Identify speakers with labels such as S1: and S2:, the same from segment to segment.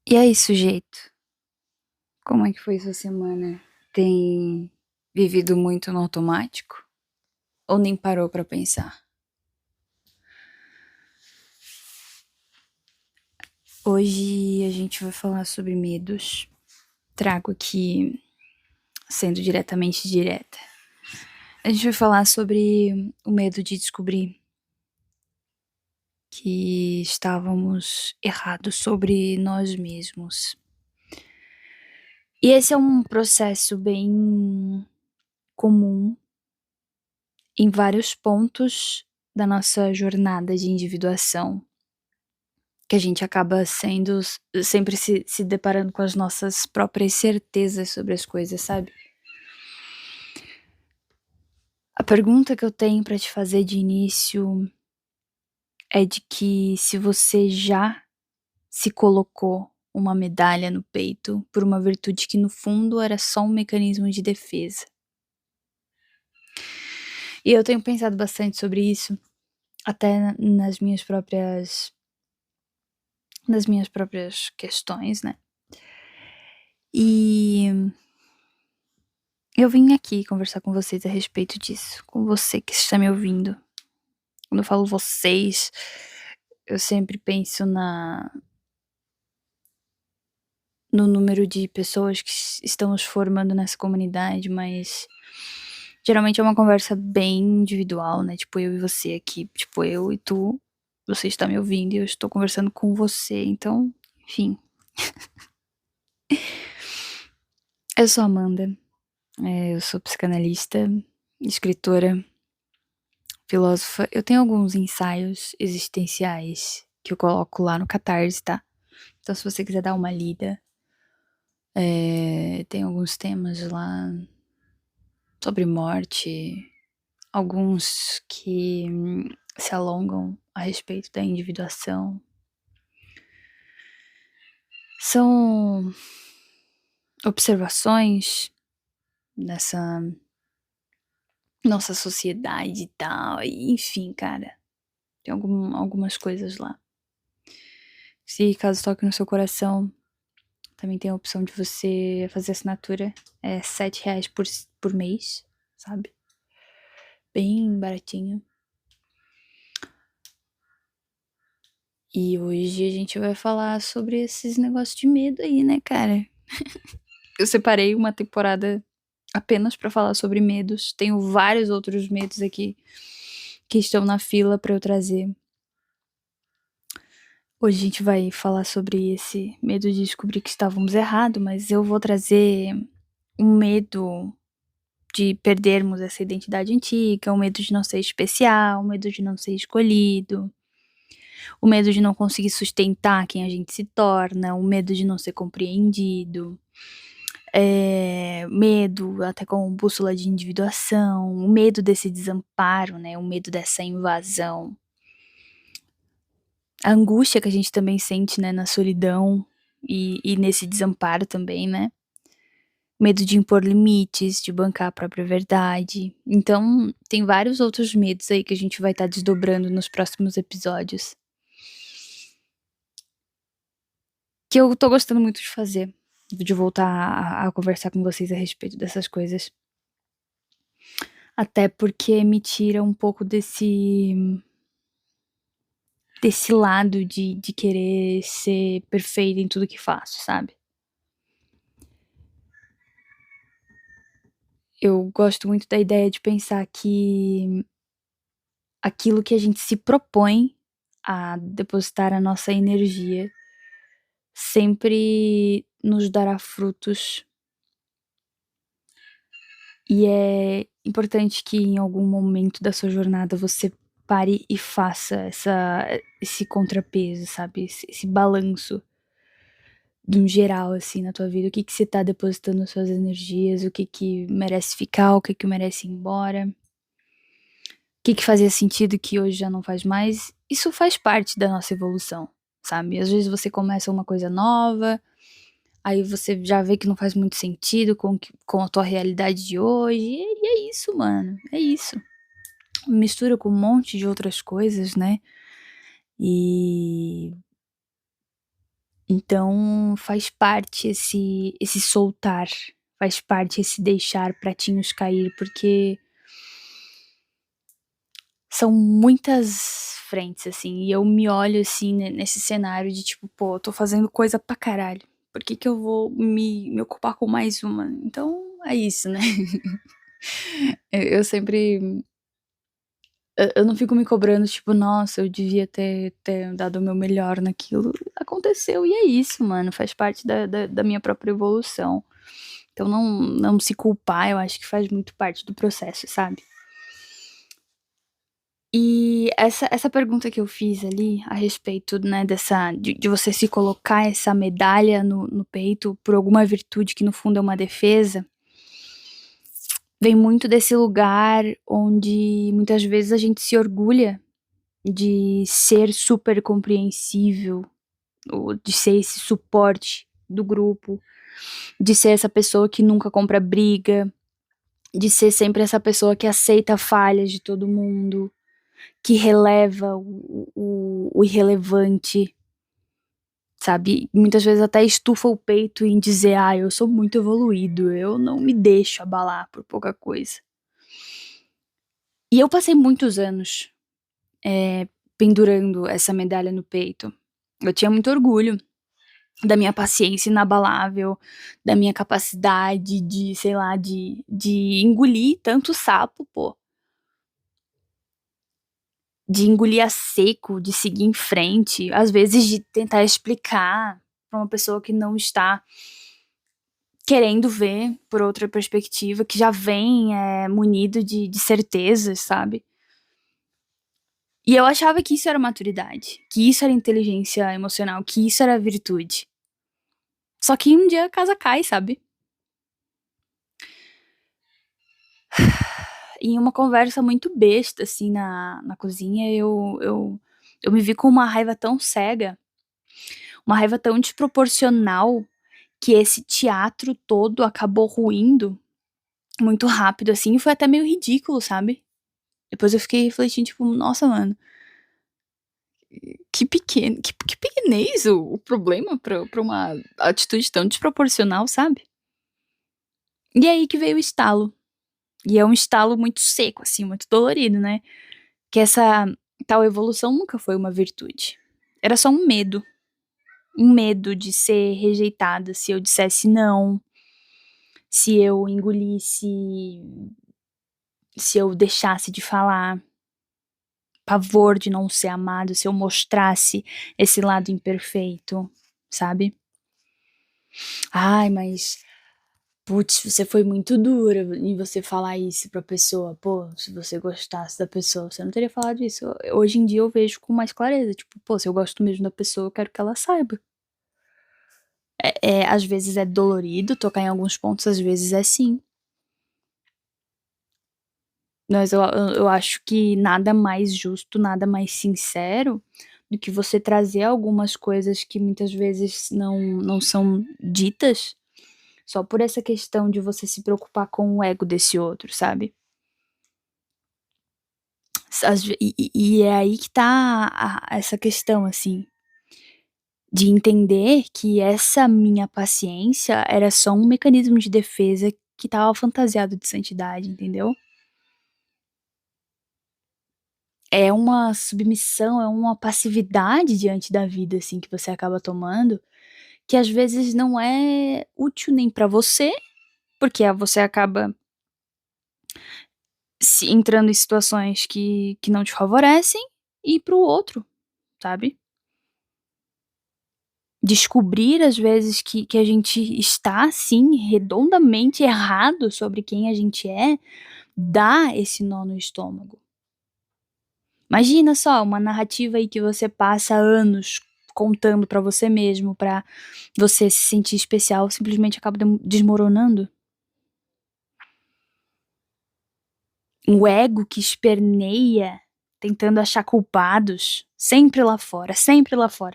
S1: E aí, sujeito? Como é que foi sua semana? Tem vivido muito no automático? Ou nem parou pra pensar? Hoje a gente vai falar sobre medos. Trago aqui, sendo diretamente direta. A gente vai falar sobre o medo de descobrir que estávamos errados sobre nós mesmos. E esse é um processo bem comum em vários pontos da nossa jornada de individuação, que a gente acaba sendo sempre se deparando com as nossas próprias certezas sobre as coisas, sabe? A pergunta que eu tenho pra te fazer de início é de que se você já se colocou uma medalha no peito por uma virtude que no fundo era só um mecanismo de defesa. E eu tenho pensado bastante sobre isso, até nas minhas próprias questões, né? E eu vim aqui conversar com vocês a respeito disso, com você que está me ouvindo. Quando eu falo vocês, eu sempre penso no número de pessoas que estamos formando nessa comunidade, mas geralmente é uma conversa bem individual, né? Tipo, eu e você aqui, tipo, eu e tu, você está me ouvindo e eu estou conversando com você, então, enfim. Eu sou Amanda, eu sou psicanalista, escritora, filósofa. Eu tenho alguns ensaios existenciais que eu coloco lá no Catarse, tá? Então, se você quiser dar uma lida, tem alguns temas lá sobre morte, alguns que se alongam a respeito da individuação. São observações nessa nossa sociedade e tal, e, enfim, cara, tem algumas coisas lá. Se caso toque no seu coração, também tem a opção de você fazer assinatura, é R$7 por mês, sabe? Bem baratinho. E hoje a gente vai falar sobre esses negócios de medo aí, né, cara? Eu separei uma temporada apenas pra falar sobre medos. Tenho vários outros medos aqui que estão na fila pra eu trazer. Hoje a gente vai falar sobre esse medo de descobrir que estávamos errados, mas eu vou trazer um medo de perdermos essa identidade antiga, o medo de não ser especial, o medo de não ser escolhido, o medo de não conseguir sustentar quem a gente se torna, o medo de não ser compreendido, medo até com bússola de individuação, o medo desse desamparo, né, o medo dessa invasão. A angústia que a gente também sente, né, na solidão e nesse desamparo também, né. Medo de impor limites, de bancar a própria verdade. Então, tem vários outros medos aí que a gente vai estar desdobrando nos próximos episódios. Que eu tô gostando muito de fazer, de voltar a conversar com vocês a respeito dessas coisas. Até porque me tira um pouco desse lado de querer ser perfeita em tudo que faço, sabe? Eu gosto muito da ideia de pensar que aquilo que a gente se propõe a depositar a nossa energia sempre nos dará frutos. E é importante que em algum momento da sua jornada você pare e faça esse contrapeso, sabe? Esse balanço de um geral, assim, na tua vida. O que que você tá depositando as suas energias, o que merece ficar, o que merece ir embora. O que fazia sentido que hoje já não faz mais. Isso faz parte da nossa evolução, sabe? Às vezes você começa uma coisa nova, aí você já vê que não faz muito sentido com a tua realidade de hoje, e é isso, mano, é isso. Mistura com um monte de outras coisas, né? E Então faz parte esse soltar, faz parte esse deixar pratinhos cair, porque são muitas frentes, assim, e eu me olho, assim, nesse cenário de tipo, pô, eu tô fazendo coisa pra caralho, por que que eu vou me ocupar com mais uma? Então é isso, né? Eu sempre. Eu não fico me cobrando, tipo, nossa, eu devia ter dado o meu melhor naquilo. Aconteceu e é isso, mano, faz parte da minha própria evolução. Então não se culpar, eu acho que faz muito parte do processo, sabe? E essa pergunta que eu fiz ali a respeito, né, de você se colocar essa medalha no peito por alguma virtude que no fundo é uma defesa, vem muito desse lugar onde muitas vezes a gente se orgulha de ser super compreensível, ou de ser esse suporte do grupo, de ser essa pessoa que nunca compra briga, de ser sempre essa pessoa que aceita falhas de todo mundo, que releva o irrelevante, sabe? Muitas vezes até estufa o peito em dizer, ah, eu sou muito evoluído, eu não me deixo abalar por pouca coisa. E eu passei muitos anos pendurando essa medalha no peito. Eu tinha muito orgulho da minha paciência inabalável, da minha capacidade de, sei lá, de engolir tanto sapo, pô. De engolir a seco, de seguir em frente, às vezes de tentar explicar pra uma pessoa que não está querendo ver por outra perspectiva, que já vem munido de certezas, sabe? E eu achava que isso era maturidade, que isso era inteligência emocional, que isso era virtude. Só que um dia a casa cai, sabe? Em uma conversa muito besta, assim, na cozinha, eu me vi com uma raiva tão cega, uma raiva tão desproporcional, que esse teatro todo acabou ruindo muito rápido, assim, e foi até meio ridículo, sabe? Depois eu fiquei refletindo, tipo, nossa, mano, que pequeno, que pequenez o problema pra uma atitude tão desproporcional, sabe? E aí que veio o estalo. E é um estalo muito seco, assim, muito dolorido, né? Que essa tal evolução nunca foi uma virtude. Era só um medo. Um medo de ser rejeitada se eu dissesse não, se eu engolisse, se eu deixasse de falar, pavor de não ser amado, se eu mostrasse esse lado imperfeito, sabe? Ai, mas putz, você foi muito dura em você falar isso pra pessoa. Pô, se você gostasse da pessoa, você não teria falado isso. Hoje em dia eu vejo com mais clareza. Tipo, pô, se eu gosto mesmo da pessoa, eu quero que ela saiba. Às vezes é dolorido tocar em alguns pontos, às vezes é sim. Mas eu acho que nada mais justo, nada mais sincero do que você trazer algumas coisas que muitas vezes não são ditas só por essa questão de você se preocupar com o ego desse outro, sabe? E é aí que tá essa questão, assim, de entender que essa minha paciência era só um mecanismo de defesa que tava fantasiado de santidade, entendeu? É uma submissão, é uma passividade diante da vida, assim, que você acaba tomando, que às vezes não é útil nem pra você, porque você acaba se entrando em situações que não te favorecem, e pro outro, sabe? Descobrir às vezes que a gente está, assim, redondamente errado sobre quem a gente é, dá esse nó no estômago. Imagina só, uma narrativa aí que você passa anos contando pra você mesmo, pra você se sentir especial, simplesmente acaba desmoronando. O ego que esperneia, tentando achar culpados, sempre lá fora,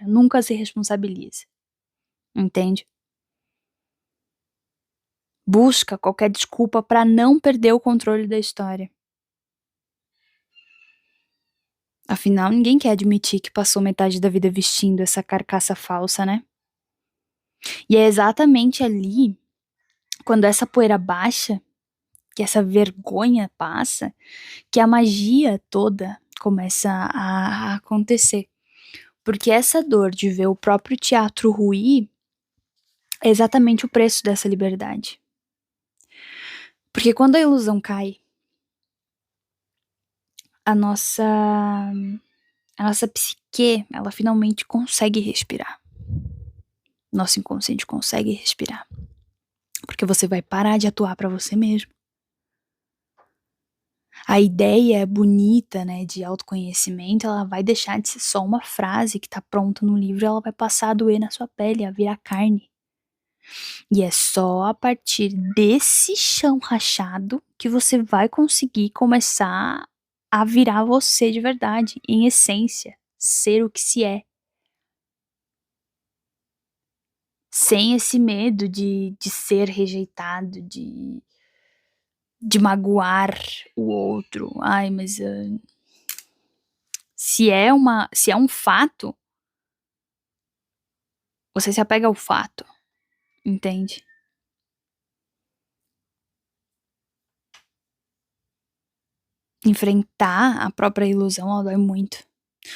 S1: nunca se responsabiliza, entende? Busca qualquer desculpa pra não perder o controle da história. Afinal, ninguém quer admitir que passou metade da vida vestindo essa carcaça falsa, né? E é exatamente ali, quando essa poeira baixa, que essa vergonha passa, que a magia toda começa a acontecer. Porque essa dor de ver o próprio teatro ruir é exatamente o preço dessa liberdade. Porque quando a ilusão cai, a nossa a nossa psique, ela finalmente consegue respirar. Nosso inconsciente consegue respirar. Porque você vai parar de atuar para você mesmo. A ideia é bonita, né, de autoconhecimento, ela vai deixar de ser só uma frase que tá pronta no livro, ela vai passar a doer na sua pele, a virar carne. E é só a partir desse chão rachado que você vai conseguir começar a virar você de verdade, em essência, ser o que se é. Sem esse medo de ser rejeitado, de magoar o outro. Ai, mas se é um fato, você se apega ao fato, entende? Enfrentar a própria ilusão, ela dói muito.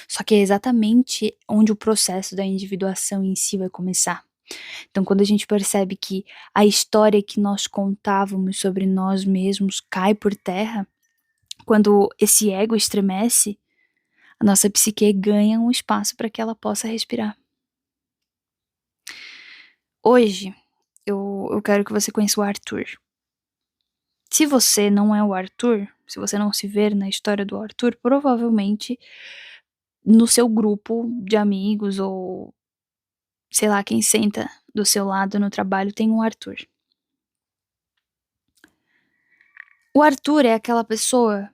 S1: Só que é exatamente onde o processo da individuação em si vai começar. Então, quando a gente percebe que a história que nós contávamos sobre nós mesmos cai por terra, quando esse ego estremece, a nossa psique ganha um espaço para que ela possa respirar. Hoje, eu quero que você conheça o Arthur. Se você não é o Arthur, se você não se vê na história do Arthur, provavelmente no seu grupo de amigos ou sei lá quem senta do seu lado no trabalho tem um Arthur. O Arthur é aquela pessoa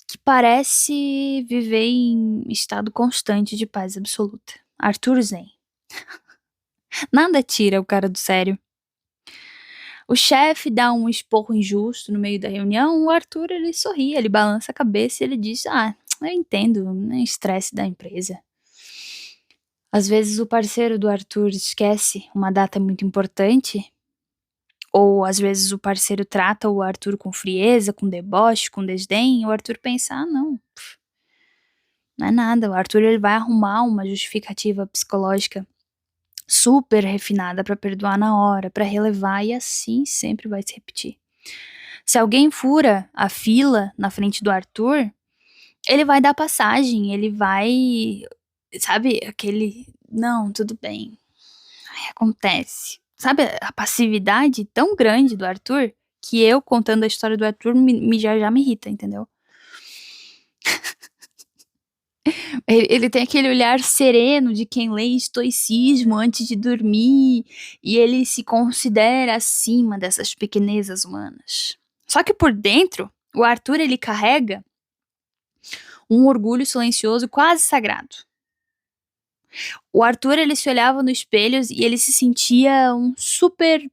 S1: que parece viver em estado constante de paz absoluta. Arthur Zen. Nada tira o cara do sério. O chefe dá um esporro injusto no meio da reunião, o Arthur ele sorri, ele balança a cabeça e ele diz: "Ah, eu entendo, é estresse da empresa." Às vezes o parceiro do Arthur esquece uma data muito importante, ou às vezes o parceiro trata o Arthur com frieza, com deboche, com desdém, e o Arthur pensa: "Ah, não, não é nada." O Arthur ele vai arrumar uma justificativa psicológica super refinada pra perdoar na hora, pra relevar, e assim sempre vai se repetir. Se alguém fura a fila na frente do Arthur, ele vai dar passagem, ele vai, sabe, aquele, não, tudo bem, ai, acontece. Sabe a passividade tão grande do Arthur, que eu contando a história do Arthur já me irrita, entendeu? Ele tem aquele olhar sereno de quem lê estoicismo antes de dormir, e ele se considera acima dessas pequenezas humanas. Só que por dentro, o Arthur ele carrega um orgulho silencioso quase sagrado. O Arthur ele se olhava no espelho e ele se sentia um super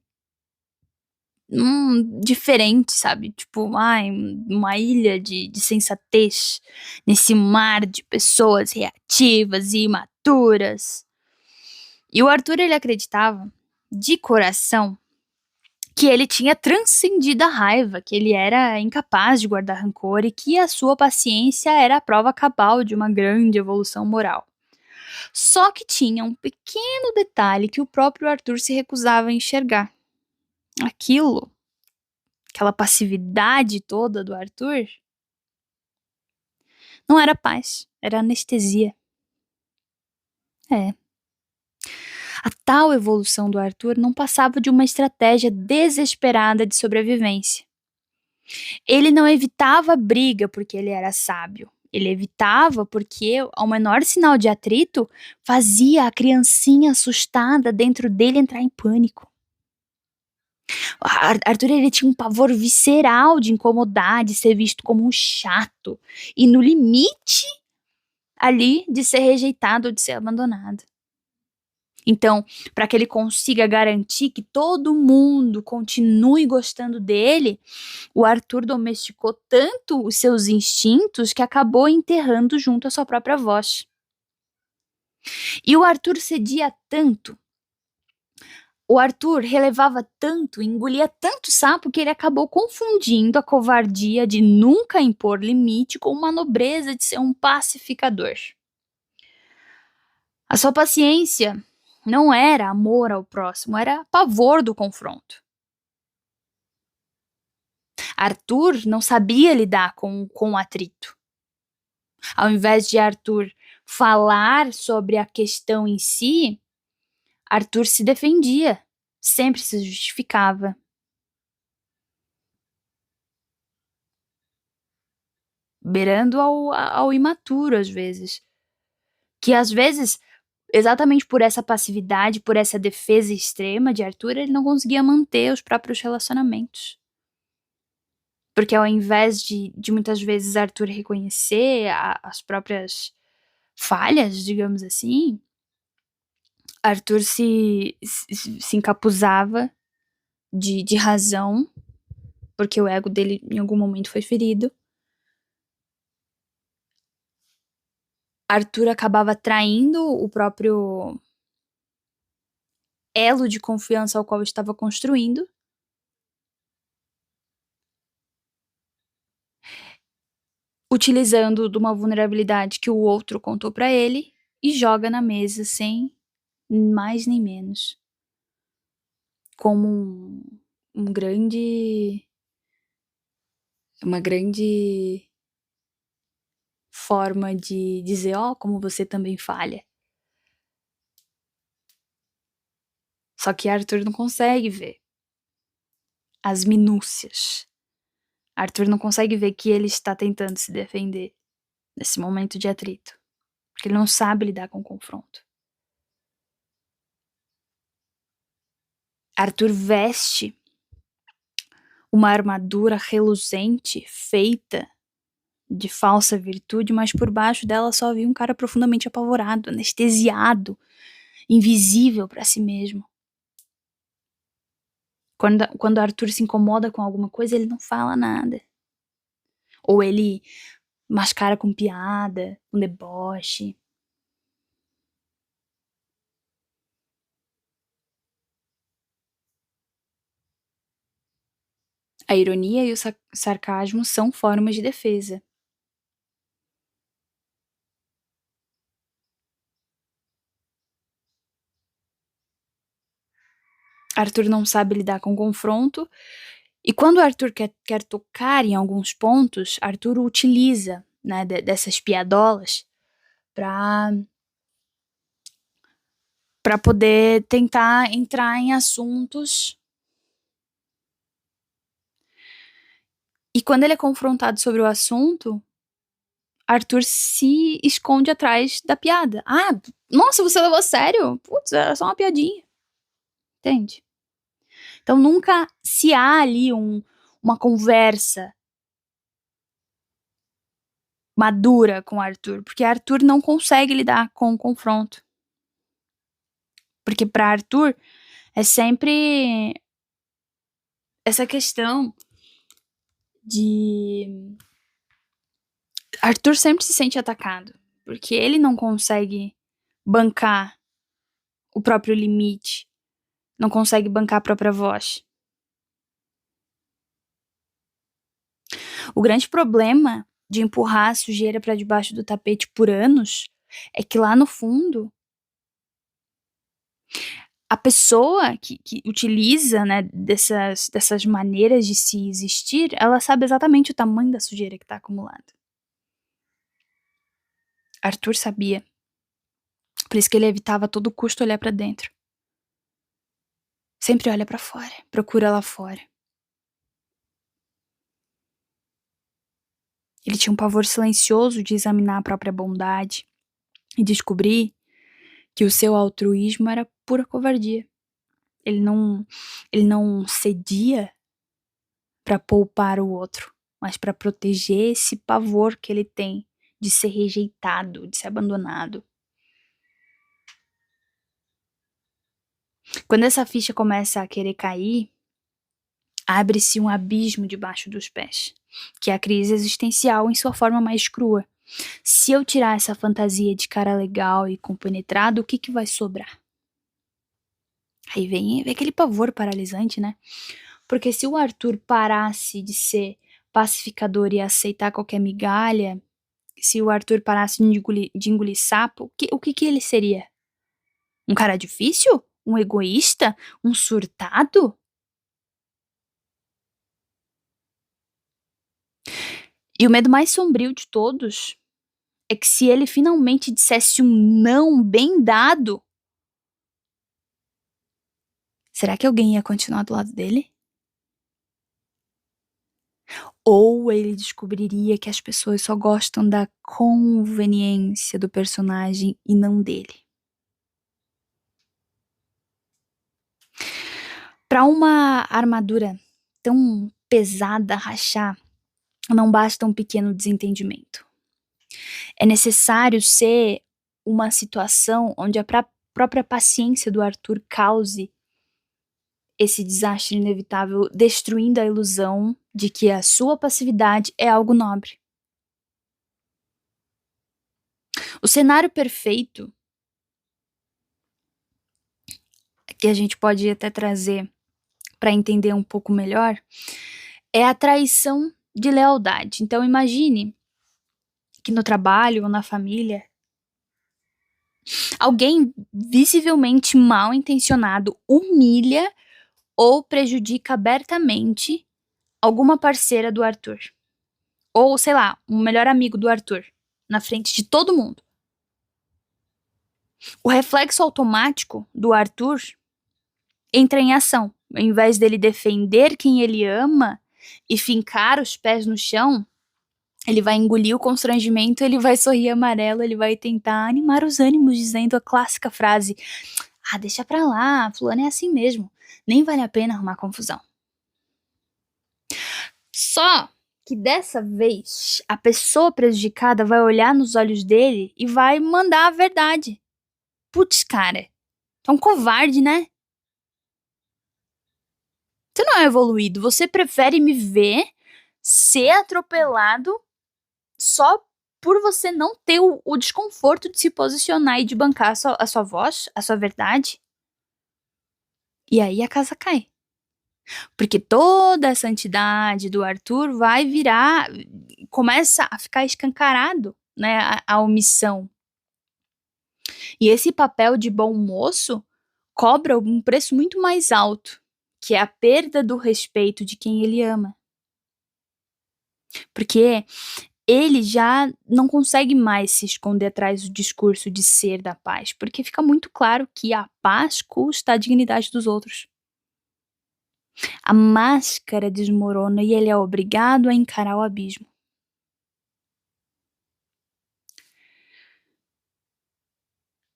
S1: diferente, sabe? Tipo, ai, uma ilha de sensatez nesse mar de pessoas reativas e imaturas. E o Arthur, ele acreditava, de coração, que ele tinha transcendido a raiva, que ele era incapaz de guardar rancor e que a sua paciência era a prova cabal de uma grande evolução moral. Só que tinha um pequeno detalhe que o próprio Arthur se recusava a enxergar. Aquela passividade toda do Arthur, não era paz, era anestesia. É. A tal evolução do Arthur não passava de uma estratégia desesperada de sobrevivência. Ele não evitava a briga porque ele era sábio. Ele evitava porque, ao menor sinal de atrito, fazia a criancinha assustada dentro dele entrar em pânico. Arthur ele tinha um pavor visceral de incomodar, de ser visto como um chato e no limite ali de ser rejeitado ou de ser abandonado. Então, para que ele consiga garantir que todo mundo continue gostando dele, o Arthur domesticou tanto os seus instintos que acabou enterrando junto a sua própria voz. E o Arthur cedia tanto O Arthur relevava tanto, engolia tanto sapo que ele acabou confundindo a covardia de nunca impor limite com uma nobreza de ser um pacificador. A sua paciência não era amor ao próximo, era pavor do confronto. Arthur não sabia lidar com o atrito. Ao invés de Arthur falar sobre a questão em si, Arthur se defendia, sempre se justificava. Beirando ao imaturo, às vezes. Que às vezes, exatamente por essa passividade, por essa defesa extrema de Arthur, ele não conseguia manter os próprios relacionamentos. Porque ao invés de muitas vezes Arthur reconhecer as próprias falhas, digamos assim, Arthur se encapuzava de razão, porque o ego dele em algum momento foi ferido. Arthur acabava traindo o próprio elo de confiança ao qual estava construindo. Utilizando de uma vulnerabilidade que o outro contou pra ele e joga na mesa sem mais nem menos. Como uma grande forma de dizer, ó, como você também falha. Só que Arthur não consegue ver as minúcias. Arthur não consegue ver que ele está tentando se defender nesse momento de atrito. Porque ele não sabe lidar com o confronto. Arthur veste uma armadura reluzente feita de falsa virtude, mas por baixo dela só havia um cara profundamente apavorado, anestesiado, invisível para si mesmo. Quando Arthur se incomoda com alguma coisa, ele não fala nada. Ou ele mascara com piada, com deboche. A ironia e o sarcasmo são formas de defesa. Arthur não sabe lidar com o confronto, e quando Arthur quer tocar em alguns pontos, Arthur utiliza, né, dessas piadolas para poder tentar entrar em assuntos. E quando ele é confrontado sobre o assunto, Arthur se esconde atrás da piada. Ah, nossa, você levou a sério? Putz, era só uma piadinha. Entende? Então nunca se há ali uma conversa madura com Arthur, porque Arthur não consegue lidar com o confronto. Porque para Arthur é sempre essa questão de Arthur sempre se sente atacado, porque ele não consegue bancar o próprio limite, não consegue bancar a própria voz. O grande problema de empurrar a sujeira para debaixo do tapete por anos é que lá no fundo a pessoa que utiliza, né, dessas maneiras de se existir, ela sabe exatamente o tamanho da sujeira que está acumulada. Arthur sabia. Por isso que ele evitava a todo custo olhar para dentro. Sempre olha para fora, procura lá fora. Ele tinha um pavor silencioso de examinar a própria bondade e descobrir que o seu altruísmo era pura covardia. Ele não cedia para poupar o outro, mas para proteger esse pavor que ele tem de ser rejeitado, de ser abandonado. Quando essa ficha começa a querer cair, abre-se um abismo debaixo dos pés, que é a crise existencial em sua forma mais crua. Se eu tirar essa fantasia de cara legal e compenetrado, o que vai sobrar? Aí vem aquele pavor paralisante, né? Porque se o Arthur parasse de ser pacificador e aceitar qualquer migalha, se o Arthur parasse de engolir sapo, o que ele seria? Um cara difícil? Um egoísta? Um surtado? E o medo mais sombrio de todos é que se ele finalmente dissesse um não bem dado, será que alguém ia continuar do lado dele? Ou ele descobriria que as pessoas só gostam da conveniência do personagem e não dele? Para uma armadura tão pesada rachar, não basta um pequeno desentendimento. É necessário ser uma situação onde a própria paciência do Arthur cause esse desastre inevitável, destruindo a ilusão de que a sua passividade é algo nobre. O cenário perfeito, que a gente pode até trazer para entender um pouco melhor, é a traição de lealdade. Então imagine que no trabalho ou na família, alguém visivelmente mal intencionado humilha ou prejudica abertamente alguma parceira do Arthur. Ou, sei lá, um melhor amigo do Arthur, na frente de todo mundo. O reflexo automático do Arthur entra em ação. Ao invés dele defender quem ele ama e fincar os pés no chão, ele vai engolir o constrangimento, ele vai sorrir amarelo, ele vai tentar animar os ânimos, dizendo a clássica frase: ah, deixa pra lá, fulano é assim mesmo, nem vale a pena arrumar confusão. Só que dessa vez, a pessoa prejudicada vai olhar nos olhos dele e vai mandar a verdade. Putz, cara, tu é um covarde, né? Você não é evoluído, você prefere me ver ser atropelado só por você não ter o desconforto de se posicionar e de bancar a sua voz, a sua verdade. E aí a casa cai. Porque toda a santidade do Arthur vai virar, começa a ficar escancarado, né, a omissão. E esse papel de bom moço cobra um preço muito mais alto, que é a perda do respeito de quem ele ama. Porque ele já não consegue mais se esconder atrás do discurso de ser da paz, porque fica muito claro que a paz custa a dignidade dos outros. A máscara desmorona e ele é obrigado a encarar o abismo.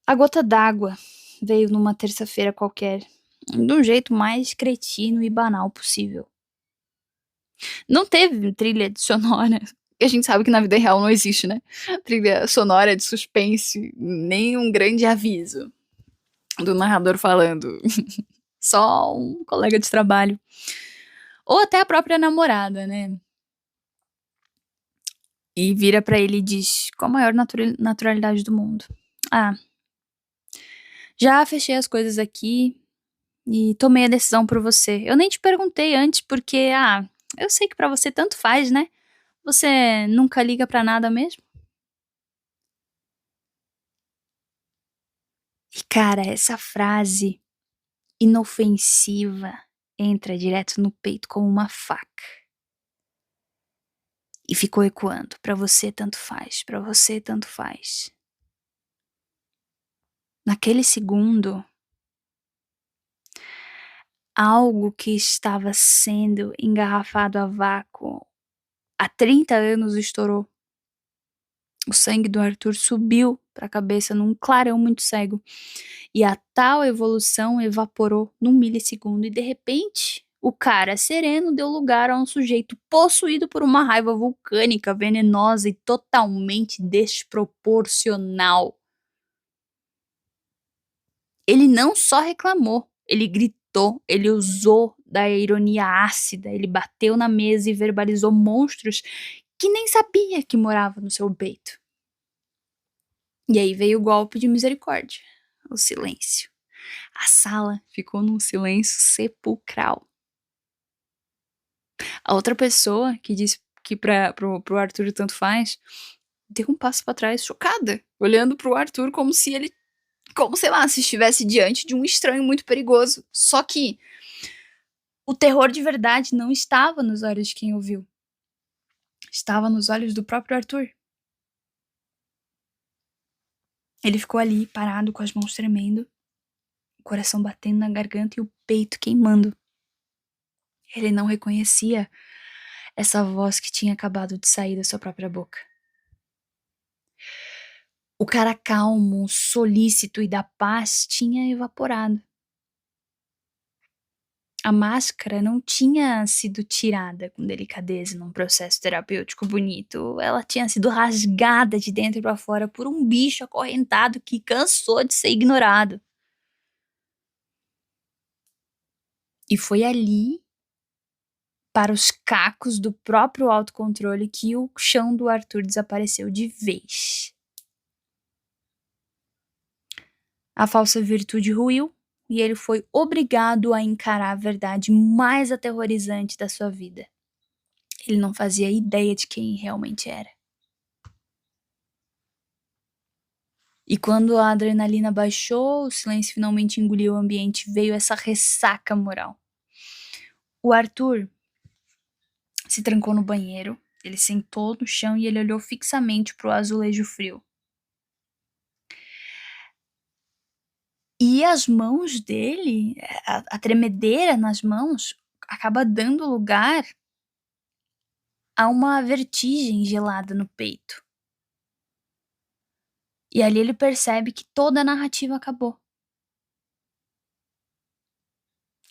S1: A gota d'água veio numa terça-feira qualquer, de um jeito mais cretino e banal possível. Não teve trilha sonora. A gente sabe que na vida real não existe, né? Trilha sonora de suspense, nem um grande aviso do narrador falando. Só um colega de trabalho. Ou até a própria namorada, né? E vira pra ele e diz, com a maior naturalidade do mundo: ah, já fechei as coisas aqui e tomei a decisão por você. Eu nem te perguntei antes porque, eu sei que pra você tanto faz, né? Você nunca liga pra nada mesmo? E cara, essa frase inofensiva entra direto no peito como uma faca. E ficou ecoando. Pra você tanto faz, pra você tanto faz. Naquele segundo, algo que estava sendo engarrafado a vácuo há 30 anos estourou. O sangue do Arthur subiu para a cabeça num clarão muito cego. E a tal evolução evaporou num milissegundo. E de repente, o cara sereno deu lugar a um sujeito possuído por uma raiva vulcânica, venenosa e totalmente desproporcional. Ele não só reclamou, ele gritou, ele usou da ironia ácida, ele bateu na mesa e verbalizou monstros que nem sabia que morava no seu peito. E aí veio o golpe de misericórdia, o silêncio. A sala ficou num silêncio sepulcral. A outra pessoa, que disse que pro Arthur tanto faz, deu um passo pra trás, chocada, olhando pro Arthur como se ele, como sei lá, se estivesse diante de um estranho muito perigoso. Só que o terror de verdade não estava nos olhos de quem ouviu. Estava nos olhos do próprio Arthur. Ele ficou ali, parado, com as mãos tremendo, o coração batendo na garganta e o peito queimando. Ele não reconhecia essa voz que tinha acabado de sair da sua própria boca. O cara calmo, solícito e da paz tinha evaporado. A máscara não tinha sido tirada com delicadeza num processo terapêutico bonito. Ela tinha sido rasgada de dentro para fora por um bicho acorrentado que cansou de ser ignorado. E foi ali, para os cacos do próprio autocontrole, que o chão do Arthur desapareceu de vez. A falsa virtude ruiu e ele foi obrigado a encarar a verdade mais aterrorizante da sua vida. Ele não fazia ideia de quem realmente era. E quando a adrenalina baixou, o silêncio finalmente engoliu o ambiente, veio essa ressaca moral. O Arthur se trancou no banheiro, ele sentou no chão e ele olhou fixamente pro azulejo frio. E as mãos dele, a tremedeira nas mãos, acaba dando lugar a uma vertigem gelada no peito. E ali ele percebe que toda a narrativa acabou.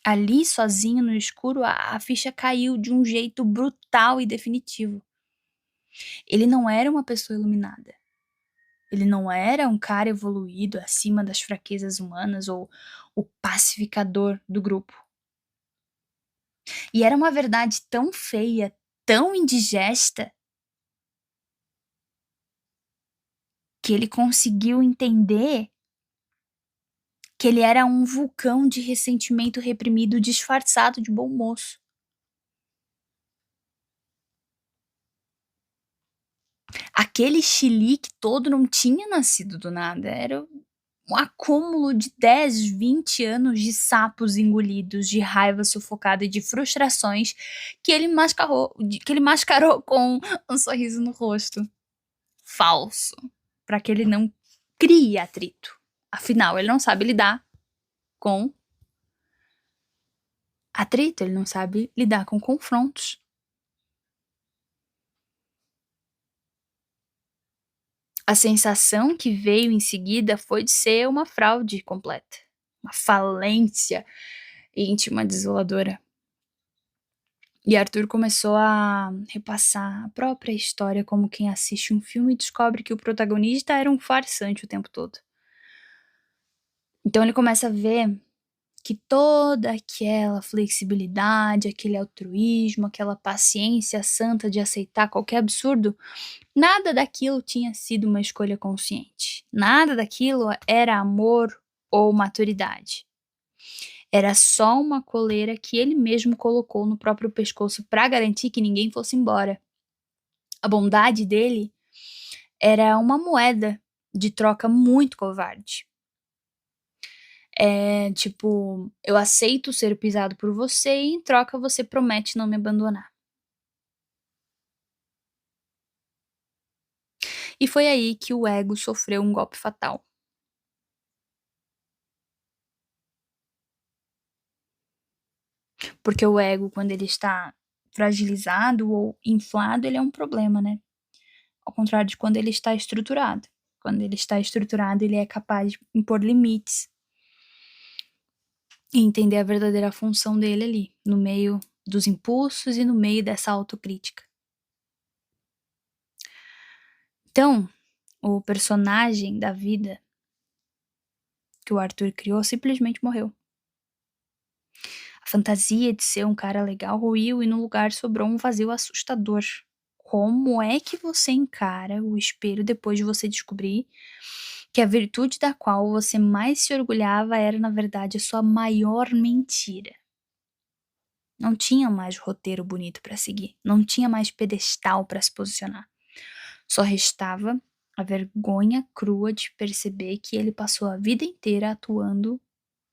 S1: Ali, sozinho no escuro, a ficha caiu de um jeito brutal e definitivo. Ele não era uma pessoa iluminada. Ele não era um cara evoluído acima das fraquezas humanas ou o pacificador do grupo. E era uma verdade tão feia, tão indigesta, que ele conseguiu entender que ele era um vulcão de ressentimento reprimido disfarçado de bom moço. Aquele chilique todo não tinha nascido do nada, era um acúmulo de 10, 20 anos de sapos engolidos, de raiva sufocada e de frustrações que ele mascarou com um sorriso no rosto. Falso. Para que ele não crie atrito. Afinal, ele não sabe lidar com atrito, ele não sabe lidar com confrontos. A sensação que veio em seguida foi de ser uma fraude completa, uma falência íntima desoladora. E Arthur começou a repassar a própria história como quem assiste um filme e descobre que o protagonista era um farsante o tempo todo. Então ele começa a ver que toda aquela flexibilidade, aquele altruísmo, aquela paciência santa de aceitar qualquer absurdo, nada daquilo tinha sido uma escolha consciente. Nada daquilo era amor ou maturidade. Era só uma coleira que ele mesmo colocou no próprio pescoço para garantir que ninguém fosse embora. A bondade dele era uma moeda de troca muito covarde. Tipo, eu aceito ser pisado por você e em troca você promete não me abandonar. E foi aí que o ego sofreu um golpe fatal. Porque o ego, quando ele está fragilizado ou inflado, ele é um problema, né? Ao contrário de quando ele está estruturado. Quando ele está estruturado, ele é capaz de impor limites e entender a verdadeira função dele ali, no meio dos impulsos e no meio dessa autocrítica. Então, o personagem da vida que o Arthur criou simplesmente morreu. A fantasia de ser um cara legal ruiu e no lugar sobrou um vazio assustador. Como é que você encara o espelho depois de você descobrir que a virtude da qual você mais se orgulhava era, na verdade, a sua maior mentira. Não tinha mais roteiro bonito para seguir, não tinha mais pedestal para se posicionar. Só restava a vergonha crua de perceber que ele passou a vida inteira atuando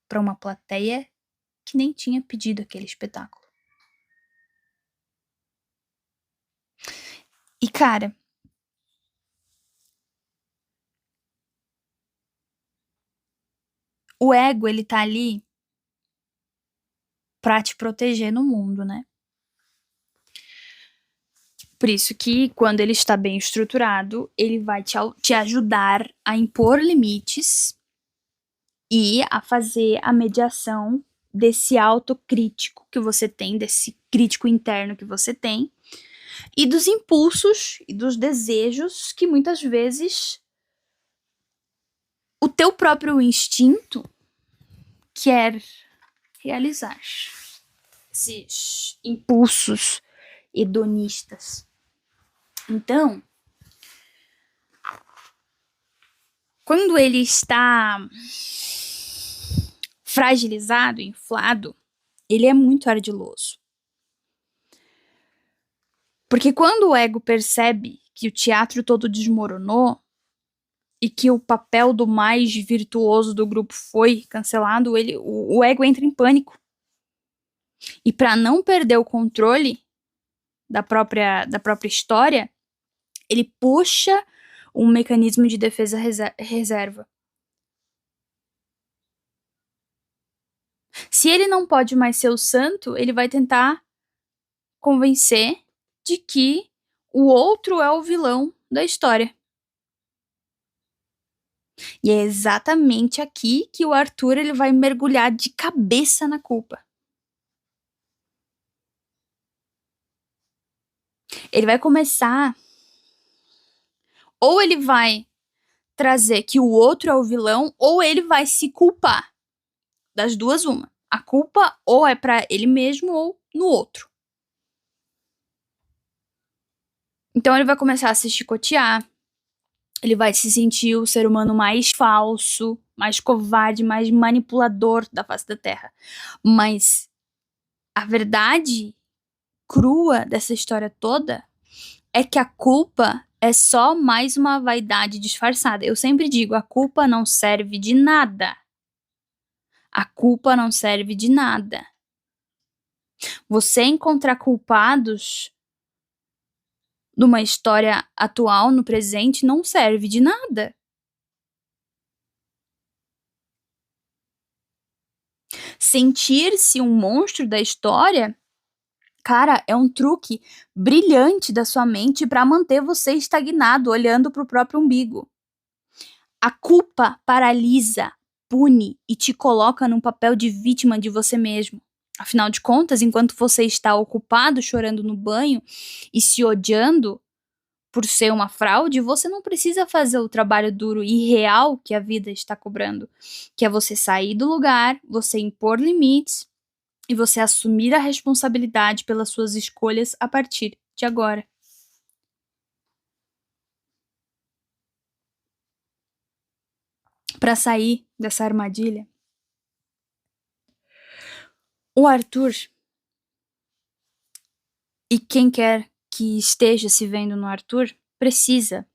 S1: para uma plateia que nem tinha pedido aquele espetáculo. E cara, o ego, ele tá ali pra te proteger no mundo, né? Por isso que, quando ele está bem estruturado, ele vai te ajudar a impor limites e a fazer a mediação desse autocrítico que você tem, desse crítico interno que você tem, e dos impulsos e dos desejos que muitas vezes o teu próprio instinto quer realizar. Esses impulsos hedonistas. Então, quando ele está fragilizado, inflado, ele é muito ardiloso. Porque quando o ego percebe que o teatro todo desmoronou e que o papel do mais virtuoso do grupo foi cancelado, o ego entra em pânico. E para não perder o controle da própria história, ele puxa um mecanismo de defesa reserva. Se ele não pode mais ser o santo, ele vai tentar convencer de que o outro é o vilão da história. E é exatamente aqui que o Arthur ele vai mergulhar de cabeça na culpa. Ele vai começar, ou ele vai trazer que o outro é o vilão, ou ele vai se culpar. Das duas, uma. A culpa ou é para ele mesmo ou no outro. Então ele vai começar a se chicotear. Ele vai se sentir o ser humano mais falso, mais covarde, mais manipulador da face da Terra. Mas a verdade crua dessa história toda é que a culpa é só mais uma vaidade disfarçada. Eu sempre digo, a culpa não serve de nada. A culpa não serve de nada. Você encontrar culpados numa história atual, no presente, não serve de nada. Sentir-se um monstro da história, cara, é um truque brilhante da sua mente para manter você estagnado, olhando para o próprio umbigo. A culpa paralisa, pune e te coloca num papel de vítima de você mesmo. Afinal de contas, enquanto você está ocupado chorando no banho e se odiando por ser uma fraude, você não precisa fazer o trabalho duro e real que a vida está cobrando, que é você sair do lugar, você impor limites e você assumir a responsabilidade pelas suas escolhas a partir de agora. Para sair dessa armadilha, o Arthur e quem quer que esteja se vendo no Arthur precisa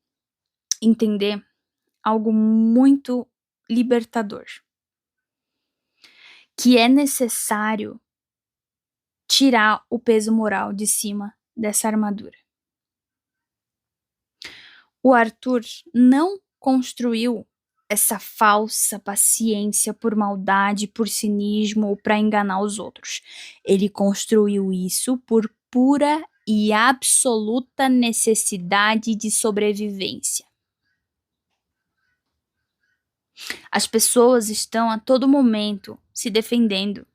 S1: entender algo muito libertador, que é necessário tirar o peso moral de cima dessa armadura. O Arthur não construiu essa falsa paciência por maldade, por cinismo ou para enganar os outros. Ele construiu isso por pura e absoluta necessidade de sobrevivência. As pessoas estão a todo momento se defendendo.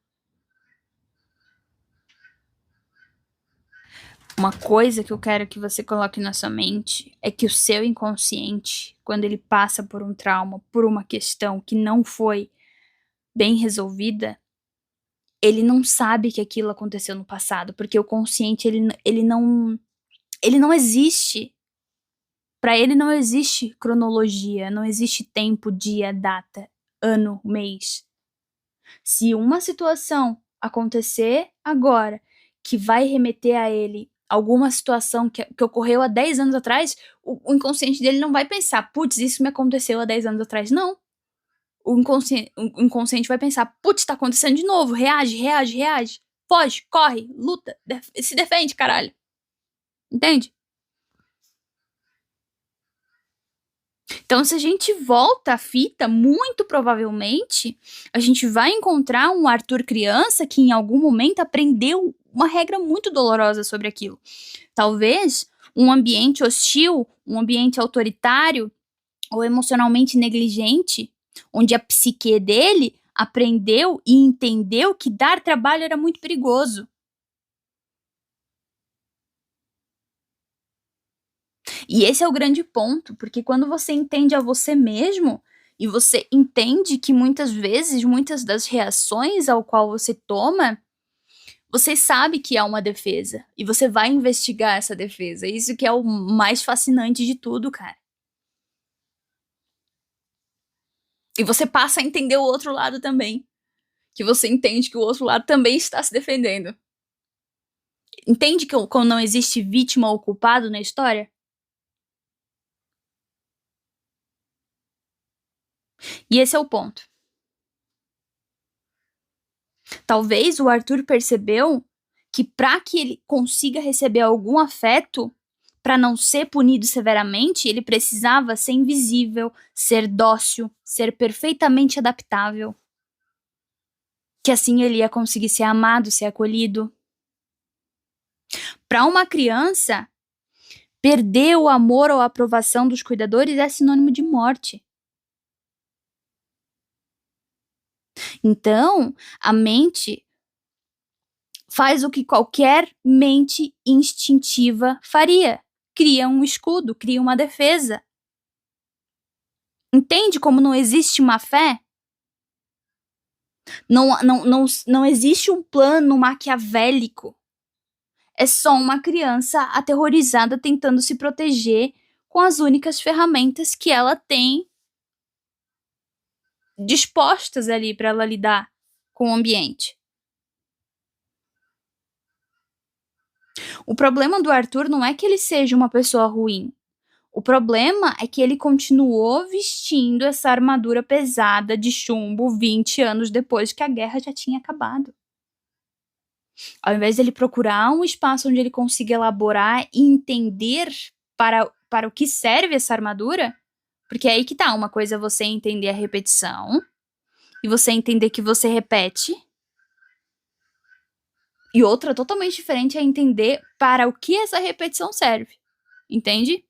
S1: Uma coisa que eu quero que você coloque na sua mente é que o seu inconsciente, quando ele passa por um trauma, por uma questão que não foi bem resolvida, ele não sabe que aquilo aconteceu no passado, porque o consciente ele não existe Para ele não existe cronologia, não existe tempo, dia, data, ano, mês. Se uma situação acontecer agora que vai remeter a ele alguma situação que ocorreu há 10 anos atrás, o inconsciente dele não vai pensar, putz, isso me aconteceu há 10 anos atrás. Não. O inconsciente vai pensar, putz, tá acontecendo de novo, reage, reage, reage. Foge, corre, luta, se defende, caralho. Entende? Então, se a gente volta a fita, muito provavelmente a gente vai encontrar um Arthur criança que em algum momento aprendeu uma regra muito dolorosa sobre aquilo. Talvez um ambiente hostil, um ambiente autoritário ou emocionalmente negligente, onde a psique dele aprendeu e entendeu que dar trabalho era muito perigoso. E esse é o grande ponto, porque quando você entende a você mesmo e você entende que muitas vezes, muitas das reações ao qual você toma, você sabe que há uma defesa e você vai investigar essa defesa. Isso que é o mais fascinante de tudo, cara. E você passa a entender o outro lado também, que você entende que o outro lado também está se defendendo. Entende que como não existe vítima ou culpado na história? E esse é o ponto. Talvez o Arthur percebeu que para que ele consiga receber algum afeto, para não ser punido severamente, ele precisava ser invisível, ser dócil, ser perfeitamente adaptável. Que assim ele ia conseguir ser amado, ser acolhido. Para uma criança, perder o amor ou a aprovação dos cuidadores é sinônimo de morte. Então, a mente faz o que qualquer mente instintiva faria. Cria um escudo, cria uma defesa. Entende como não existe má fé? Não existe um plano maquiavélico. É só uma criança aterrorizada tentando se proteger com as únicas ferramentas que ela tem dispostas ali para ela lidar com o ambiente. O problema do Arthur não é que ele seja uma pessoa ruim. O problema é que ele continuou vestindo essa armadura pesada de chumbo 20 anos depois que a guerra já tinha acabado. Ao invés de ele procurar um espaço onde ele consiga elaborar e entender para o que serve essa armadura, porque é aí que tá, uma coisa é você entender a repetição, e você entender que você repete, e outra totalmente diferente é entender para o que essa repetição serve, entende?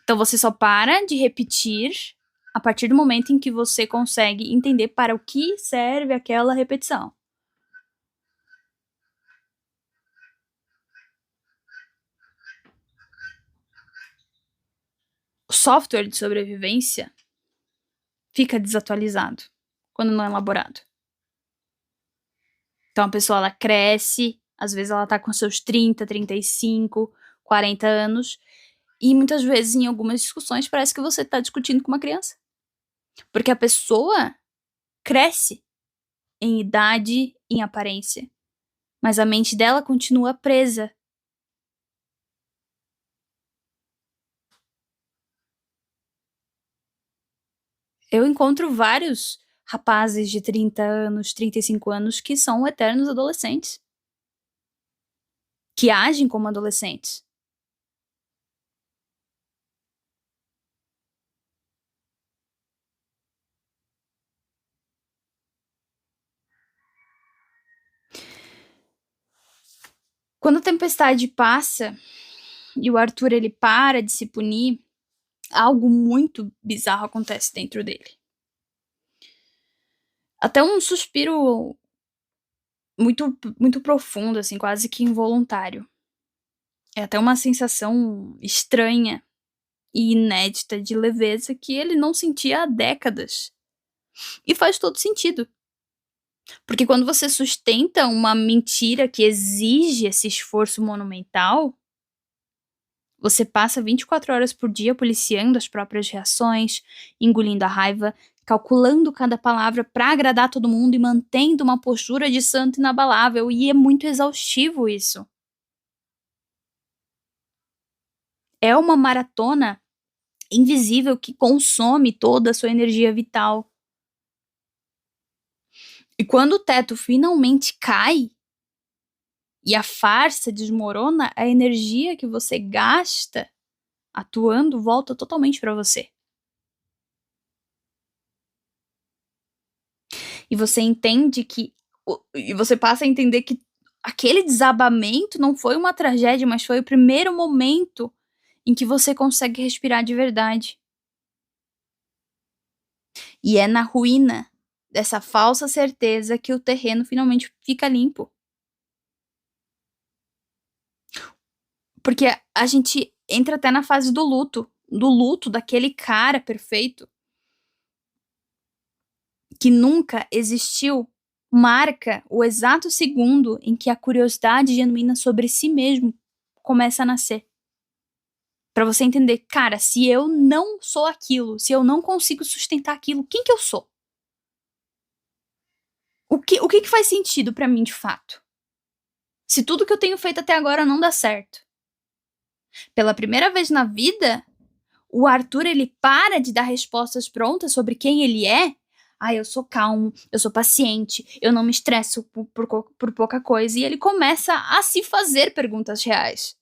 S1: Então você só para de repetir a partir do momento em que você consegue entender para o que serve aquela repetição. O software de sobrevivência fica desatualizado quando não é elaborado. Então a pessoa ela cresce, às vezes ela tá com seus 30, 35, 40 anos, e muitas vezes em algumas discussões parece que você tá discutindo com uma criança. Porque a pessoa cresce em idade, em aparência, mas a mente dela continua presa. Eu encontro vários rapazes de 30 anos, 35 anos que são eternos adolescentes. Que agem como adolescentes. Quando a tempestade passa e o Arthur ele para de se punir, algo muito bizarro acontece dentro dele. Até um suspiro muito, muito profundo, assim, quase que involuntário. É até uma sensação estranha e inédita de leveza que ele não sentia há décadas. E faz todo sentido. Porque quando você sustenta uma mentira que exige esse esforço monumental, Você passa 24 horas por dia policiando as próprias reações, engolindo a raiva, calculando cada palavra para agradar todo mundo e mantendo uma postura de santo inabalável, e é muito exaustivo isso. É uma maratona invisível que consome toda a sua energia vital. E quando o teto finalmente cai e a farsa desmorona, a energia que você gasta atuando volta totalmente para você. E você entende que. E você passa a entender que aquele desabamento não foi uma tragédia, mas foi o primeiro momento em que você consegue respirar de verdade. E é na ruína dessa falsa certeza que o terreno finalmente fica limpo. Porque a gente entra até na fase do luto daquele cara perfeito que nunca existiu, marca o exato segundo em que a curiosidade genuína sobre si mesmo começa a nascer. Pra você entender, cara, se eu não sou aquilo, se eu não consigo sustentar aquilo, quem que eu sou? O que faz sentido pra mim de fato? Se tudo que eu tenho feito até agora não dá certo. Pela primeira vez na vida, o Arthur ele para de dar respostas prontas sobre quem ele é. Ah, eu sou calmo, eu sou paciente, eu não me estresso por pouca coisa. E ele começa a se fazer perguntas reais.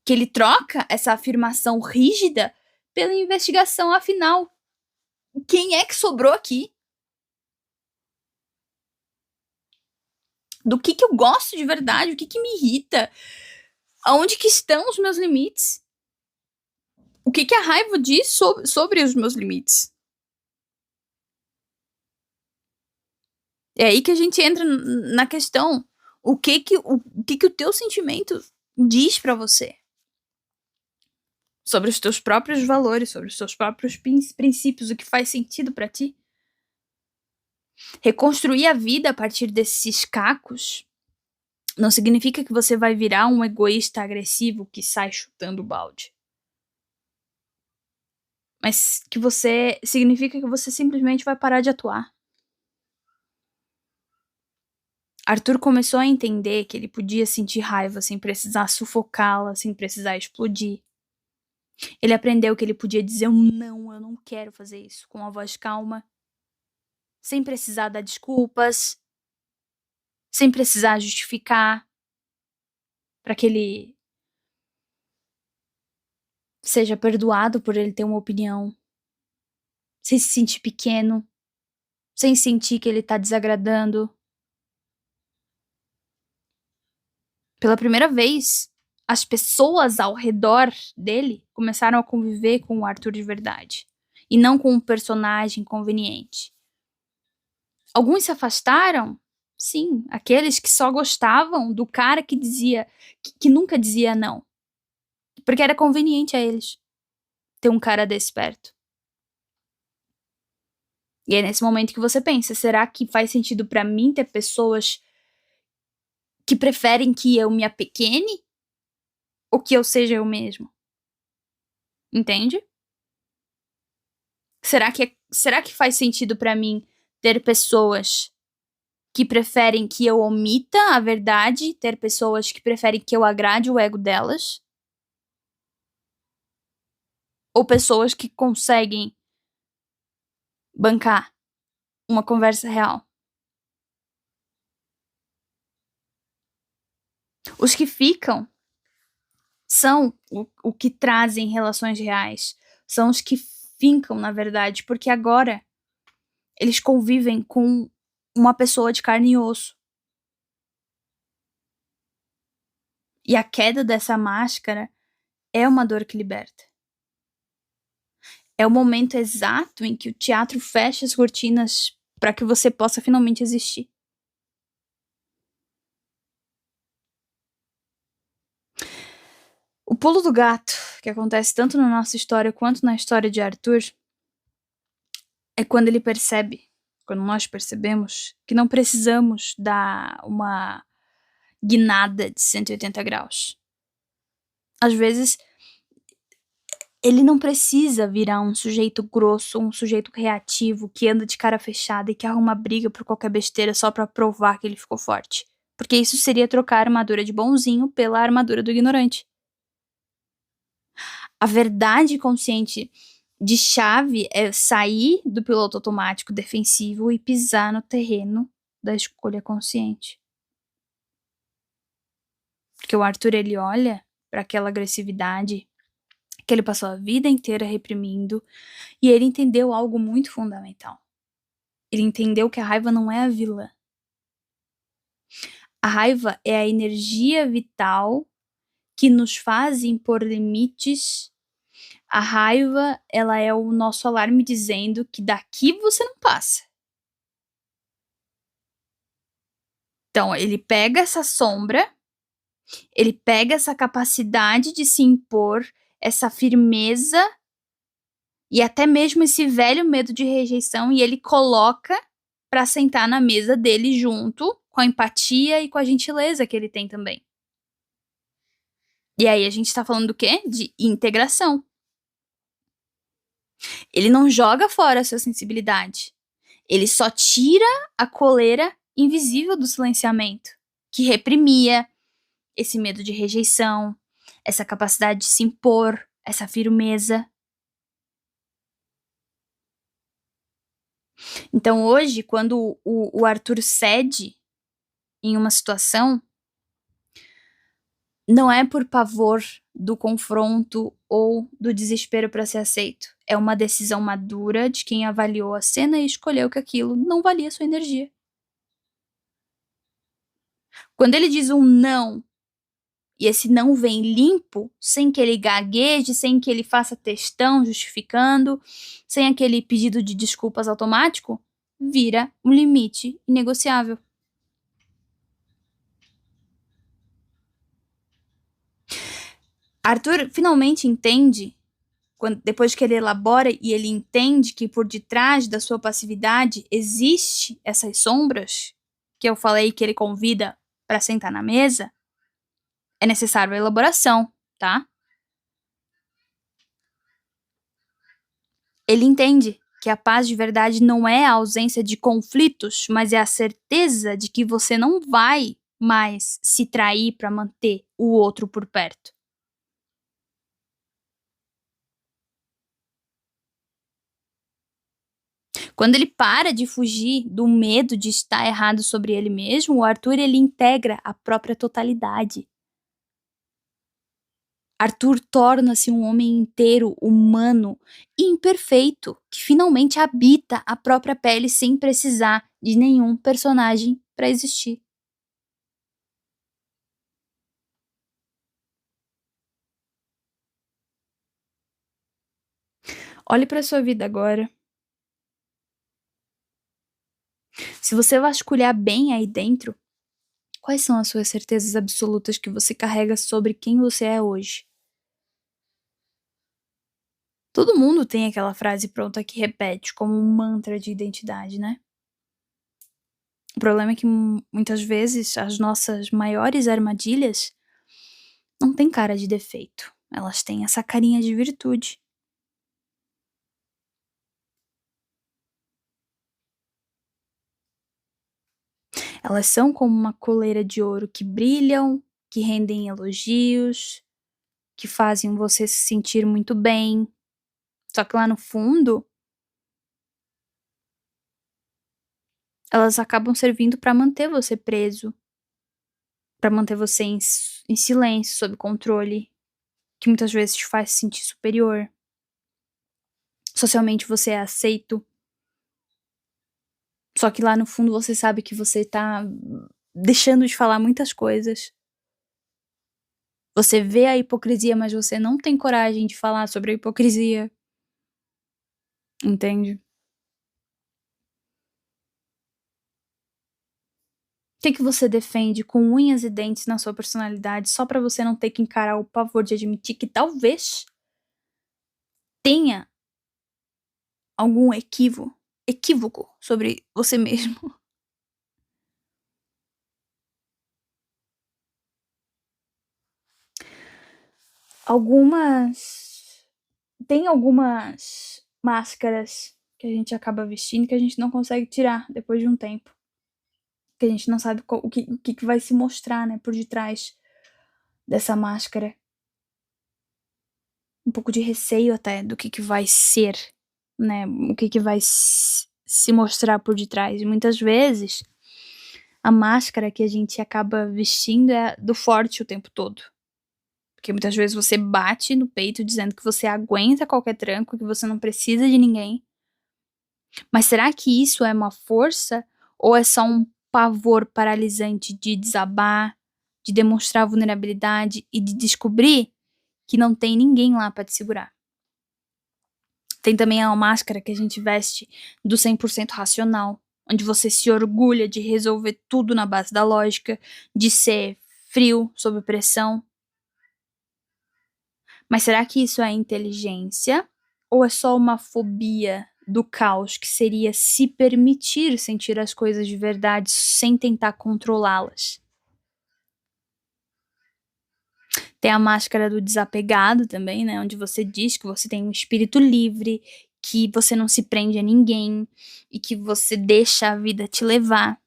S1: Que ele troca essa afirmação rígida pela investigação, afinal. Quem é que sobrou aqui? Do que eu gosto de verdade? O que me irrita? Aonde que estão os meus limites? O que a raiva diz sobre os meus limites? É aí que a gente entra na questão. O que o teu sentimento diz pra você? Sobre os teus próprios valores, sobre os teus próprios princípios, o que faz sentido pra ti? Reconstruir a vida a partir desses cacos não significa que você vai virar um egoísta agressivo que sai chutando o balde. Mas significa que você simplesmente vai parar de atuar. Arthur começou a entender que ele podia sentir raiva sem precisar sufocá-la, sem precisar explodir. Ele aprendeu que ele podia dizer um não, eu não quero fazer isso, com uma voz calma, sem precisar dar desculpas, sem precisar justificar, para que ele seja perdoado por ele ter uma opinião, sem se sentir pequeno, sem sentir que ele tá desagradando. Pela primeira vez, as pessoas ao redor dele começaram a conviver com o Arthur de verdade, e não com um personagem conveniente. Alguns se afastaram, sim, aqueles que só gostavam do cara que dizia, que nunca dizia não, porque era conveniente a eles ter um cara desse perto. E é nesse momento que você pensa, será que faz sentido pra mim ter pessoas que preferem que eu me apequene ou que eu seja eu mesmo? Entende? Será que faz sentido pra mim ter pessoas que preferem que eu omita a verdade, ter pessoas que preferem que eu agrade o ego delas? Ou pessoas que conseguem bancar uma conversa real? Os que ficam são o que trazem relações reais. São os que fincam, na verdade, porque agora eles convivem com uma pessoa de carne e osso. E a queda dessa máscara é uma dor que liberta. É o momento exato em que o teatro fecha as cortinas para que você possa finalmente existir. O pulo do gato, que acontece tanto na nossa história quanto na história de Arthur, é quando ele percebe, quando nós percebemos, que não precisamos dar uma guinada de 180 graus. Às vezes, ele não precisa virar um sujeito grosso, um sujeito reativo, que anda de cara fechada e que arruma briga por qualquer besteira só pra provar que ele ficou forte. Porque isso seria trocar a armadura de bonzinho pela armadura do ignorante. A verdade consciente de chave é sair do piloto automático defensivo e pisar no terreno da escolha consciente. Porque o Arthur, ele olha para aquela agressividade que ele passou a vida inteira reprimindo e ele entendeu algo muito fundamental. Ele entendeu que a raiva não é a vilã. A raiva é a energia vital que nos faz impor limites. A raiva, ela é o nosso alarme dizendo que daqui você não passa. Então, ele pega essa sombra, ele pega essa capacidade de se impor, essa firmeza e até mesmo esse velho medo de rejeição e ele coloca pra sentar na mesa dele junto com a empatia e com a gentileza que ele tem também. E aí a gente tá falando do quê? De integração. Ele não joga fora a sua sensibilidade. Ele só tira a coleira invisível do silenciamento, que reprimia esse medo de rejeição, essa capacidade de se impor, essa firmeza. Então hoje, quando o Arthur cede em uma situação, não é por pavor do confronto ou do desespero para ser aceito. É uma decisão madura de quem avaliou a cena e escolheu que aquilo não valia sua energia. Quando ele diz um não, e esse não vem limpo, sem que ele gagueje, sem que ele faça textão justificando, sem aquele pedido de desculpas automático, vira um limite inegociável. Arthur finalmente entende, depois que ele elabora e ele entende que por detrás da sua passividade existe essas sombras, que eu falei que ele convida para sentar na mesa, é necessário a elaboração, tá? Ele entende que a paz de verdade não é a ausência de conflitos, mas é a certeza de que você não vai mais se trair para manter o outro por perto. Quando ele para de fugir do medo de estar errado sobre ele mesmo, o Arthur ele integra a própria totalidade. Arthur torna-se um homem inteiro, humano e imperfeito, que finalmente habita a própria pele sem precisar de nenhum personagem para existir. Olhe para sua vida agora. Se você vasculhar bem aí dentro, quais são as suas certezas absolutas que você carrega sobre quem você é hoje? Todo mundo tem aquela frase pronta que repete como um mantra de identidade, né? O problema é que muitas vezes as nossas maiores armadilhas não têm cara de defeito. Elas têm essa carinha de virtude. Elas são como uma coleira de ouro que brilham, que rendem elogios, que fazem você se sentir muito bem. Só que lá no fundo, elas acabam servindo para manter você preso, para manter você em silêncio, sob controle, que muitas vezes te faz se sentir superior. Socialmente você é aceito, só que lá no fundo você sabe que você tá deixando de falar muitas coisas. Você vê a hipocrisia, mas você não tem coragem de falar sobre a hipocrisia. Entende? O que você defende com unhas e dentes na sua personalidade só pra você não ter que encarar o pavor de admitir que talvez tenha algum equívoco sobre você mesmo? Tem algumas máscaras que a gente acaba vestindo que a gente não consegue tirar depois de um tempo. Que a gente não sabe o que vai se mostrar, né, por detrás dessa máscara. Um pouco de receio até do que vai ser, né, o que vai se mostrar por detrás. E muitas vezes, a máscara que a gente acaba vestindo é do forte o tempo todo. Porque muitas vezes você bate no peito dizendo que você aguenta qualquer tranco, que você não precisa de ninguém. Mas será que isso é uma força? Ou é só um pavor paralisante de desabar, de demonstrar vulnerabilidade e de descobrir que não tem ninguém lá pra te segurar? Tem também a máscara que a gente veste do 100% racional, onde você se orgulha de resolver tudo na base da lógica, de ser frio, sob pressão. Mas será que isso é inteligência? Ou é só uma fobia do caos que seria se permitir sentir as coisas de verdade sem tentar controlá-las? Tem a máscara do desapegado também, né? Onde você diz que você tem um espírito livre, que você não se prende a ninguém e que você deixa a vida te levar.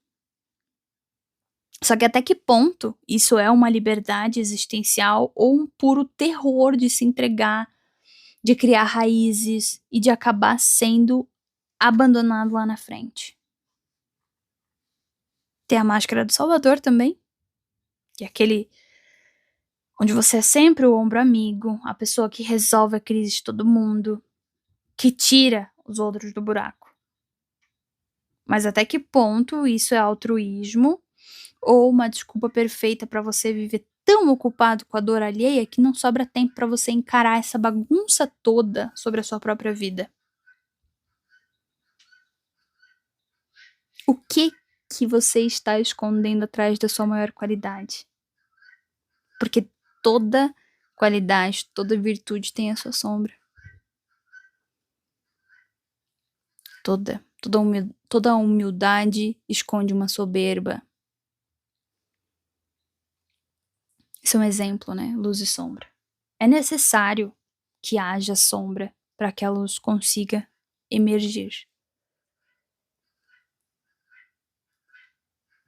S1: Só que até que ponto isso é uma liberdade existencial ou um puro terror de se entregar, de criar raízes e de acabar sendo abandonado lá na frente? Tem a máscara do Salvador também, que é aquele onde você é sempre o ombro amigo, a pessoa que resolve a crise de todo mundo, que tira os outros do buraco. Mas até que ponto isso é altruísmo ou uma desculpa perfeita pra você viver tão ocupado com a dor alheia que não sobra tempo pra você encarar essa bagunça toda sobre a sua própria vida? O que você está escondendo atrás da sua maior qualidade? Porque toda qualidade, toda virtude tem a sua sombra. Toda humildade esconde uma soberba. Isso é um exemplo, né? Luz e sombra. É necessário que haja sombra para que a luz consiga emergir.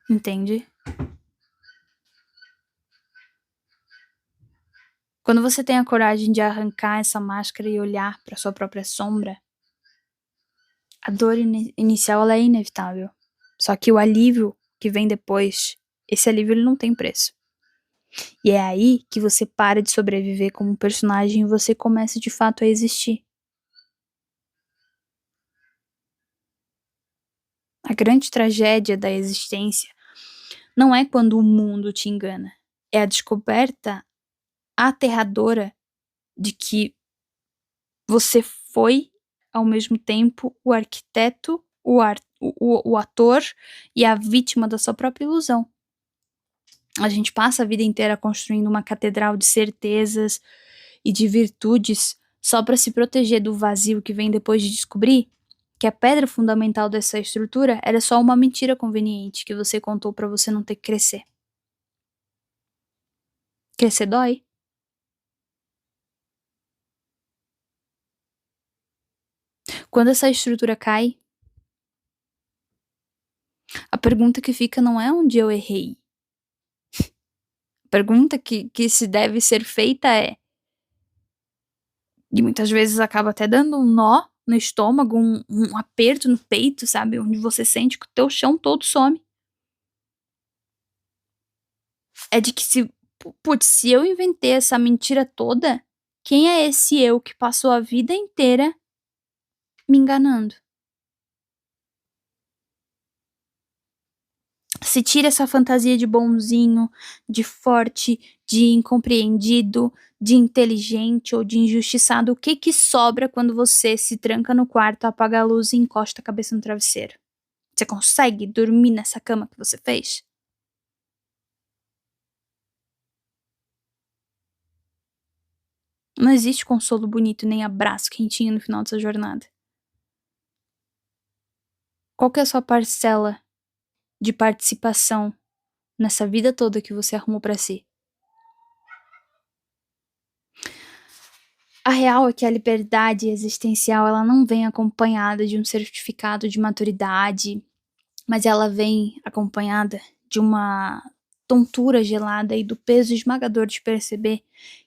S1: Entende? Quando você tem a coragem de arrancar essa máscara e olhar para sua própria sombra, a dor inicial ela é inevitável. Só que o alívio que vem depois, esse alívio ele não tem preço. E é aí que você para de sobreviver como um personagem e você começa de fato a existir. A grande tragédia da existência não é quando o mundo te engana, é a descoberta aterradora de que você foi, ao mesmo tempo, o arquiteto, o ator e a vítima da sua própria ilusão. A gente passa a vida inteira construindo uma catedral de certezas e de virtudes só para se proteger do vazio que vem depois de descobrir que a pedra fundamental dessa estrutura era só uma mentira conveniente que você contou para você não ter que crescer. Crescer dói. Quando essa estrutura cai, a pergunta que fica não é onde eu errei. A pergunta que se deve ser feita é, e muitas vezes acaba até dando um nó no estômago, um aperto no peito, sabe? Onde você sente que o teu chão todo some. É de que se eu inventei essa mentira toda, quem é esse eu que passou a vida inteira me enganando? Se tira essa fantasia de bonzinho, de forte, de incompreendido, de inteligente ou de injustiçado, o que sobra quando você se tranca no quarto, apaga a luz e encosta a cabeça no travesseiro? Você consegue dormir nessa cama que você fez? Não existe consolo bonito nem abraço quentinho no final dessa jornada. Qual que é a sua parcela de participação nessa vida toda que você arrumou pra si? A real é que a liberdade existencial, ela não vem acompanhada de um certificado de maturidade, mas ela vem acompanhada de uma tontura gelada e do peso esmagador de perceber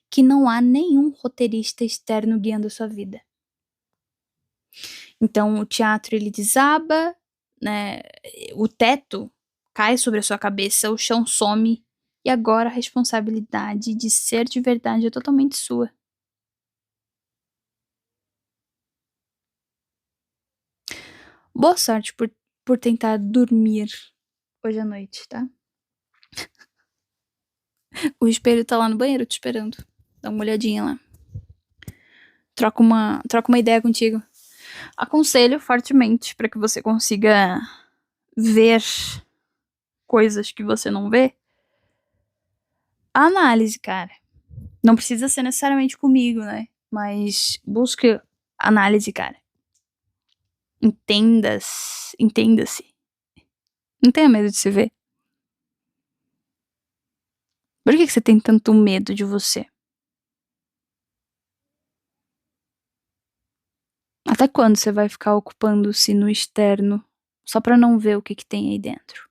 S1: que não há nenhum roteirista externo guiando a sua vida. Então o teatro ele desaba, né? O teto cai sobre a sua cabeça, o chão some e agora a responsabilidade de ser de verdade é totalmente sua. Boa sorte por tentar dormir hoje à noite, tá? O espelho tá lá no banheiro te esperando. Dá uma olhadinha lá. Troca uma ideia contigo. Aconselho fortemente para que você consiga ver coisas que você não vê. A análise, cara. Não precisa ser necessariamente comigo, né? Mas busque análise, cara. Entenda-se. Não tenha medo de se ver. Por que você tem tanto medo de você? Até quando você vai ficar ocupando-se no externo só pra não ver o que tem aí dentro?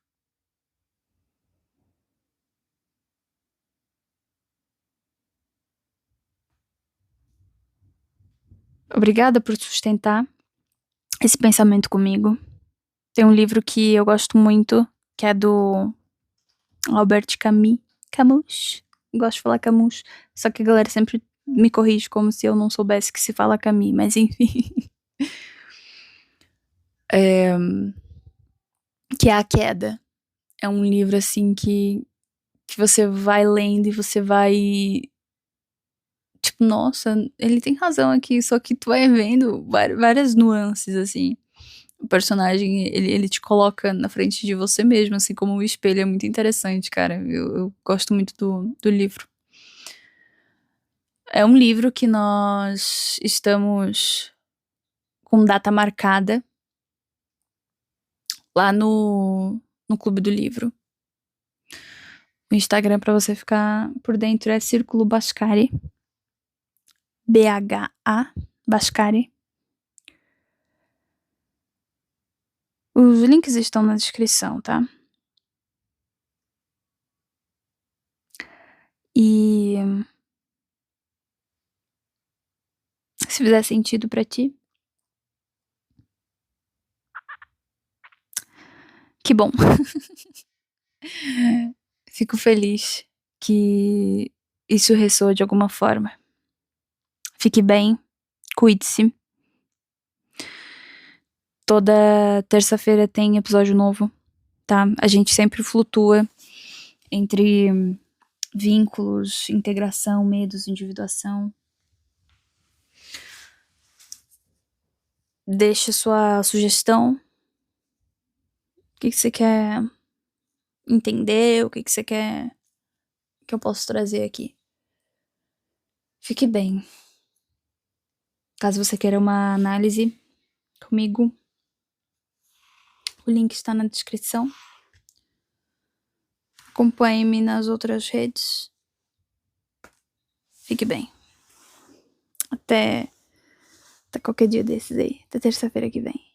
S1: Obrigada por sustentar esse pensamento comigo. Tem um livro que eu gosto muito, que é do Albert Camus. Camus? Gosto de falar Camus, só que a galera sempre me corrige como se eu não soubesse que se fala Camus, mas enfim. Que é A Queda. É um livro assim que você vai lendo e você vai. Tipo, nossa, ele tem razão aqui, só que tu vai vendo várias nuances, assim. O personagem, ele te coloca na frente de você mesmo, assim como um espelho. É muito interessante, cara. Eu gosto muito do livro. É um livro que nós estamos com data marcada lá no Clube do Livro. O Instagram pra você ficar por dentro é Círculo Bascari. BHA Bascari. Os links estão na descrição, tá? E se fizer sentido pra ti, que bom. Fico feliz que isso ressoa de alguma forma. Fique bem, cuide-se. Toda terça-feira tem episódio novo, tá? A gente sempre flutua entre vínculos, integração, medos, individuação. Deixe sua sugestão. O que você quer entender? O que você quer que eu possa trazer aqui? Fique bem. Caso você queira uma análise comigo, o link está na descrição. Acompanhe-me nas outras redes. Fique bem. Até qualquer dia desses aí. Até terça-feira que vem.